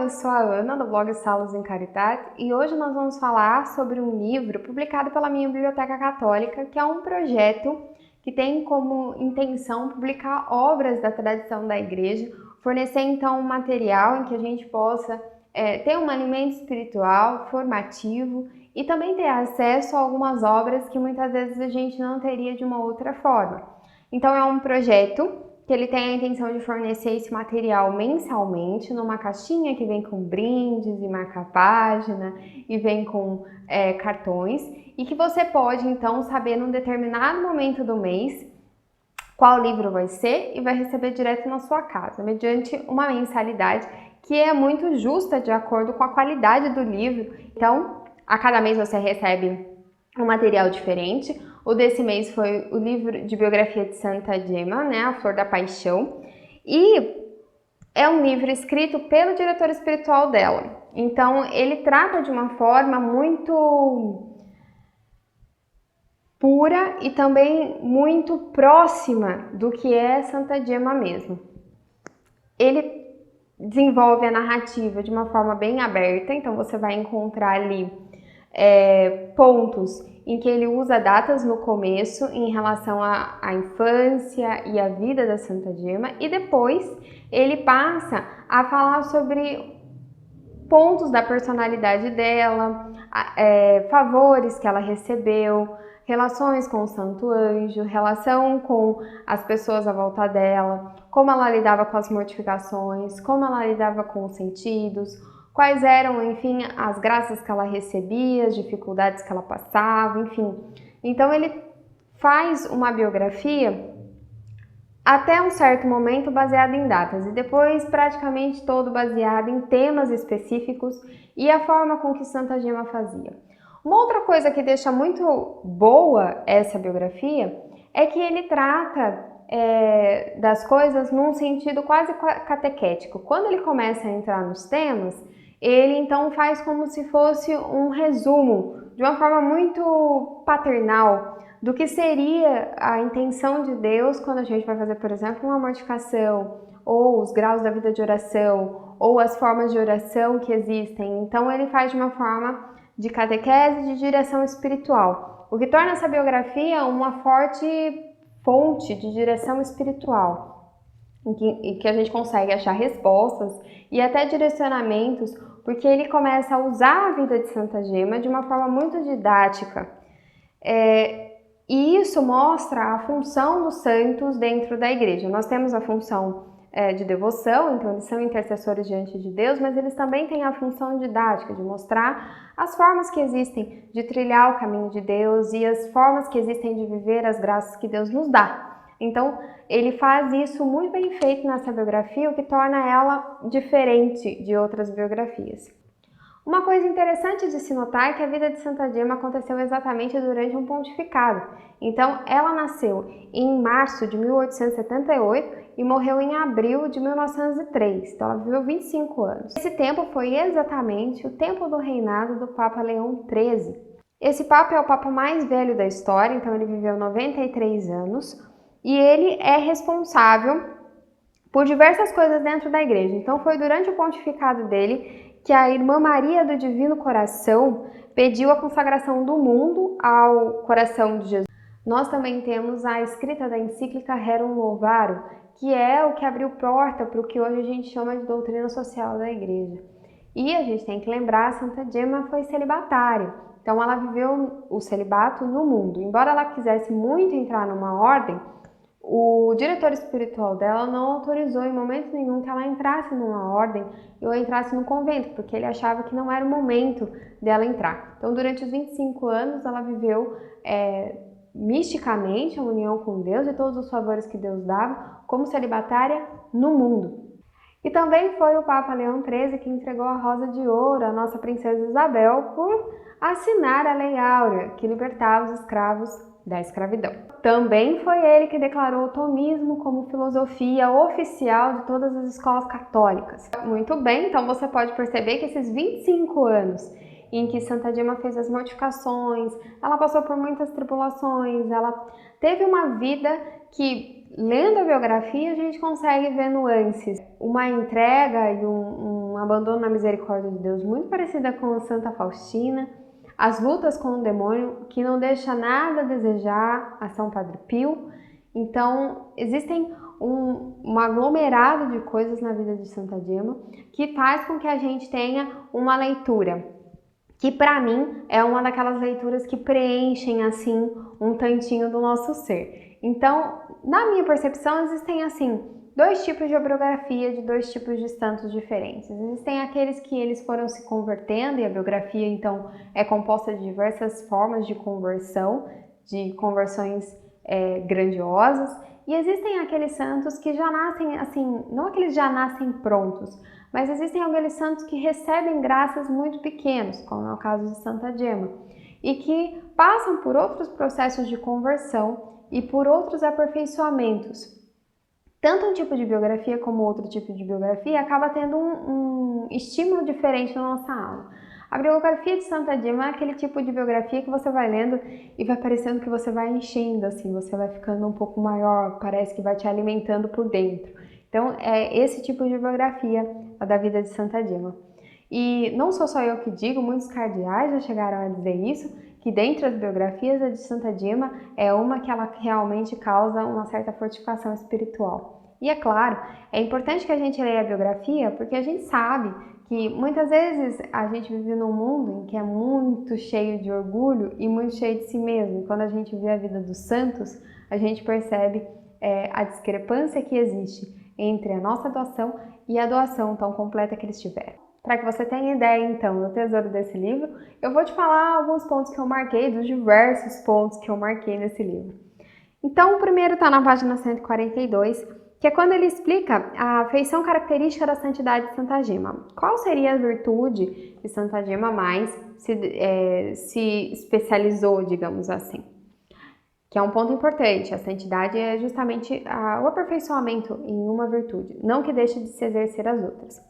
eu sou a Ana, do blog Salos em Caritate, e hoje nós vamos falar sobre um livro publicado pela minha Biblioteca Católica, que é um projeto que tem como intenção publicar obras da tradição da Igreja, fornecer então um material em que a gente possa ter um alimento espiritual, formativo, e também ter acesso a algumas obras que muitas vezes a gente não teria de uma outra forma. Então é um projeto que ele tem a intenção de fornecer esse material mensalmente numa caixinha que vem com brindes e marca-página e vem com cartões, e que você pode então saber num determinado momento do mês qual livro vai ser e vai receber direto na sua casa, mediante uma mensalidade que é muito justa de acordo com a qualidade do livro. Então, a cada mês você recebe um material diferente. O desse mês foi o livro de biografia de Santa Gemma, né, A Flor da Paixão, e é um livro escrito pelo diretor espiritual dela. Então, ele trata de uma forma muito pura e também muito próxima do que é Santa Gemma mesmo. Ele desenvolve a narrativa de uma forma bem aberta, então você vai encontrar ali pontos em que ele usa datas no começo em relação à infância e à vida da Santa Gemma, e depois ele passa a falar sobre pontos da personalidade dela, favores que ela recebeu, relações com o Santo Anjo, relação com as pessoas à volta dela, como ela lidava com as mortificações, como ela lidava com os sentidos, quais eram, enfim, as graças que ela recebia, as dificuldades que ela passava, enfim. Então ele faz uma biografia até um certo momento baseado em datas e depois praticamente todo baseado em temas específicos e a forma com que Santa Gemma fazia. Uma outra coisa que deixa muito boa essa biografia é que ele trata das coisas num sentido quase catequético. Quando ele começa a entrar nos temas, ele então faz como se fosse um resumo, de uma forma muito paternal, do que seria a intenção de Deus quando a gente vai fazer, por exemplo, uma mortificação, ou os graus da vida de oração, ou as formas de oração que existem. Então ele faz de uma forma de catequese, de direção espiritual, o que torna essa biografia uma forte fonte de direção espiritual, em que a gente consegue achar respostas e até direcionamentos, porque ele começa a usar a vida de Santa Gemma de uma forma muito didática. E isso mostra a função dos santos dentro da igreja. Nós temos a função de devoção, então eles são intercessores diante de Deus, mas eles também têm a função didática, de mostrar as formas que existem de trilhar o caminho de Deus e as formas que existem de viver as graças que Deus nos dá. Então, ele faz isso muito bem feito nessa biografia, o que torna ela diferente de outras biografias. Uma coisa interessante de se notar é que a vida de Santa Gemma aconteceu exatamente durante um pontificado. Então, ela nasceu em março de 1878 e morreu em abril de 1903. Então, ela viveu 25 anos. Esse tempo foi exatamente o tempo do reinado do Papa Leão XIII. Esse Papa é o Papa mais velho da história, então ele viveu 93 anos e ele é responsável por diversas coisas dentro da igreja. Então, foi durante o pontificado dele que a Irmã Maria do Divino Coração pediu a consagração do mundo ao coração de Jesus. Nós também temos a escrita da encíclica Rerum Novarum, que é o que abriu porta para o que hoje a gente chama de doutrina social da igreja. E a gente tem que lembrar, Santa Gemma foi celibatária, então ela viveu o celibato no mundo. Embora ela quisesse muito entrar numa ordem, o diretor espiritual dela não autorizou em momento nenhum que ela entrasse numa ordem ou entrasse no convento, porque ele achava que não era o momento dela entrar. Então, durante os 25 anos, ela viveu misticamente a união com Deus e todos os favores que Deus dava como celibatária no mundo. E também foi o Papa Leão XIII que entregou a Rosa de Ouro à nossa princesa Isabel por assinar a Lei Áurea, que libertava os escravos da escravidão. Também foi ele que declarou o tomismo como filosofia oficial de todas as escolas católicas. Muito bem, então você pode perceber que esses 25 anos em que Santa Dima fez as mortificações, ela passou por muitas tribulações, ela teve uma vida que, lendo a biografia, a gente consegue ver nuances. Uma entrega e um abandono na misericórdia de Deus muito parecida com Santa Faustina, as lutas com o demônio, que não deixa nada a desejar a São Padre Pio. Então, existem um aglomerado de coisas na vida de Santa Dima que faz com que a gente tenha uma leitura que, para mim, é uma daquelas leituras que preenchem, assim, um tantinho do nosso ser. Então, na minha percepção, existem, assim, dois tipos de biografia de dois tipos de santos diferentes. Existem aqueles que eles foram se convertendo, e a biografia, então, é composta de diversas formas de conversão, de conversões grandiosas, e existem aqueles santos que já nascem, assim, não aqueles já nascem prontos, mas existem aqueles santos que recebem graças muito pequenos, como é o caso de Santa Dima, e que passam por outros processos de conversão e por outros aperfeiçoamentos. Tanto um tipo de biografia como outro tipo de biografia acaba tendo um estímulo diferente na nossa alma. A biografia de Santa Dima é aquele tipo de biografia que você vai lendo e vai parecendo que você vai enchendo, assim, você vai ficando um pouco maior, parece que vai te alimentando por dentro. Então, é esse tipo de biografia a da vida de Santa Dima. E não sou só eu que digo, muitos cardeais já chegaram a dizer isso, que dentre as biografias, a de Santa Dima é uma que ela realmente causa uma certa fortificação espiritual. E é claro, é importante que a gente leia a biografia porque a gente sabe que muitas vezes a gente vive num mundo em que é muito cheio de orgulho e muito cheio de si mesmo. E quando a gente vê a vida dos santos, a gente percebe a discrepância que existe entre a nossa doação e a doação tão completa que eles tiveram. Para que você tenha ideia, então, do tesouro desse livro, eu vou te falar alguns pontos que eu marquei, dos diversos pontos que eu marquei nesse livro. Então, o primeiro está na página 142, que é quando ele explica a feição característica da santidade de Santa Dima. Qual seria a virtude que Santa Dima mais se especializou, digamos assim? Que é um ponto importante. A santidade é justamente o aperfeiçoamento em uma virtude, não que deixe de se exercer as outras.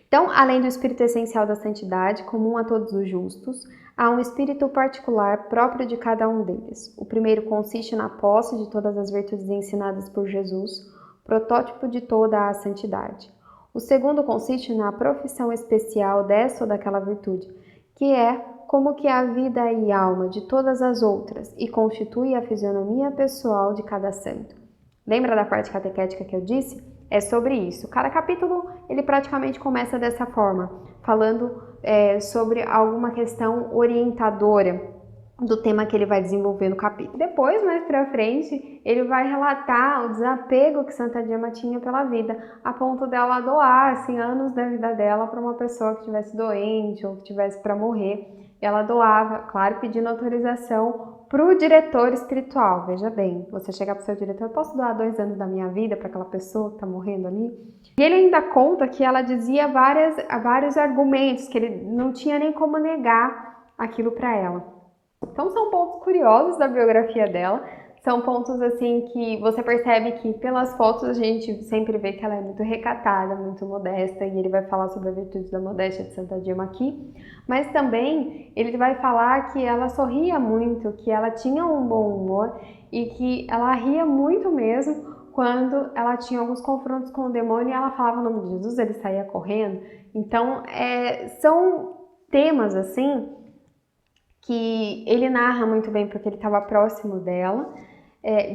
Então, além do espírito essencial da santidade, comum a todos os justos, há um espírito particular próprio de cada um deles. O primeiro consiste na posse de todas as virtudes ensinadas por Jesus, protótipo de toda a santidade. O segundo consiste na profissão especial dessa ou daquela virtude, que é como que a vida e alma de todas as outras e constitui a fisionomia pessoal de cada santo. Lembra da parte catequética que eu disse? É sobre isso. Cada capítulo ele praticamente começa dessa forma, falando sobre alguma questão orientadora do tema que ele vai desenvolver no capítulo. Depois, mais pra frente, ele vai relatar o desapego que Santa Dima tinha pela vida, a ponto dela doar assim, anos da vida dela para uma pessoa que estivesse doente ou que estivesse para morrer. Ela doava, claro, pedindo autorização para o diretor espiritual. Veja bem, você chegar para o seu diretor, posso doar 2 anos da minha vida para aquela pessoa que está morrendo ali? E ele ainda conta que ela dizia vários argumentos, que ele não tinha nem como negar aquilo para ela. Então são pontos curiosos da biografia dela, são pontos assim que você percebe que pelas fotos a gente sempre vê que ela é muito recatada, muito modesta, e ele vai falar sobre a virtude da modéstia de Santa Dima aqui, mas também ele vai falar que ela sorria muito, que ela tinha um bom humor e que ela ria muito mesmo quando ela tinha alguns confrontos com o demônio e ela falava o nome de Jesus, ele saía correndo. Então são temas assim que ele narra muito bem porque ele estava próximo dela,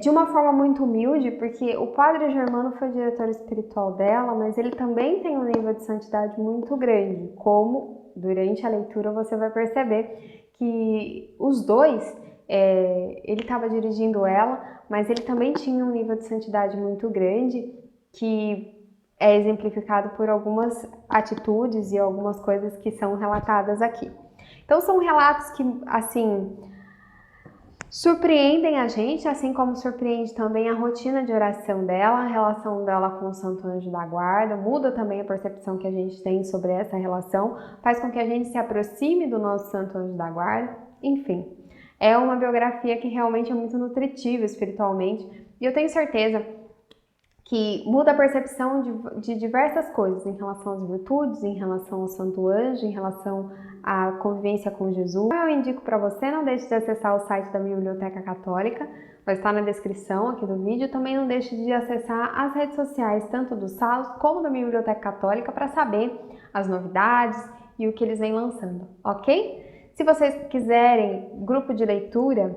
de uma forma muito humilde, porque o padre Germano foi diretor espiritual dela, mas ele também tem um nível de santidade muito grande, como durante a leitura você vai perceber que os dois, ele estava dirigindo ela, mas ele também tinha um nível de santidade muito grande, que é exemplificado por algumas atitudes e algumas coisas que são relatadas aqui. Então são relatos que, assim, surpreendem a gente, assim como surpreende também a rotina de oração dela, a relação dela com o Santo Anjo da Guarda, muda também a percepção que a gente tem sobre essa relação, faz com que a gente se aproxime do nosso Santo Anjo da Guarda, enfim. É uma biografia que realmente é muito nutritiva espiritualmente, e eu tenho certeza que muda a percepção de diversas coisas em relação às virtudes, em relação ao Santo Anjo, em relação à convivência com Jesus. Eu indico para você, não deixe de acessar o site da Biblioteca Católica, vai estar na descrição aqui do vídeo. Também não deixe de acessar as redes sociais, tanto do Salos como da Biblioteca Católica, para saber as novidades e o que eles vêm lançando, ok? Se vocês quiserem grupo de leitura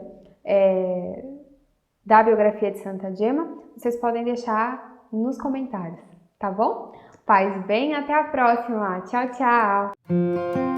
da biografia de Santa Gemma, vocês podem deixar nos comentários, tá bom? Paz e bem, até a próxima. Tchau, tchau!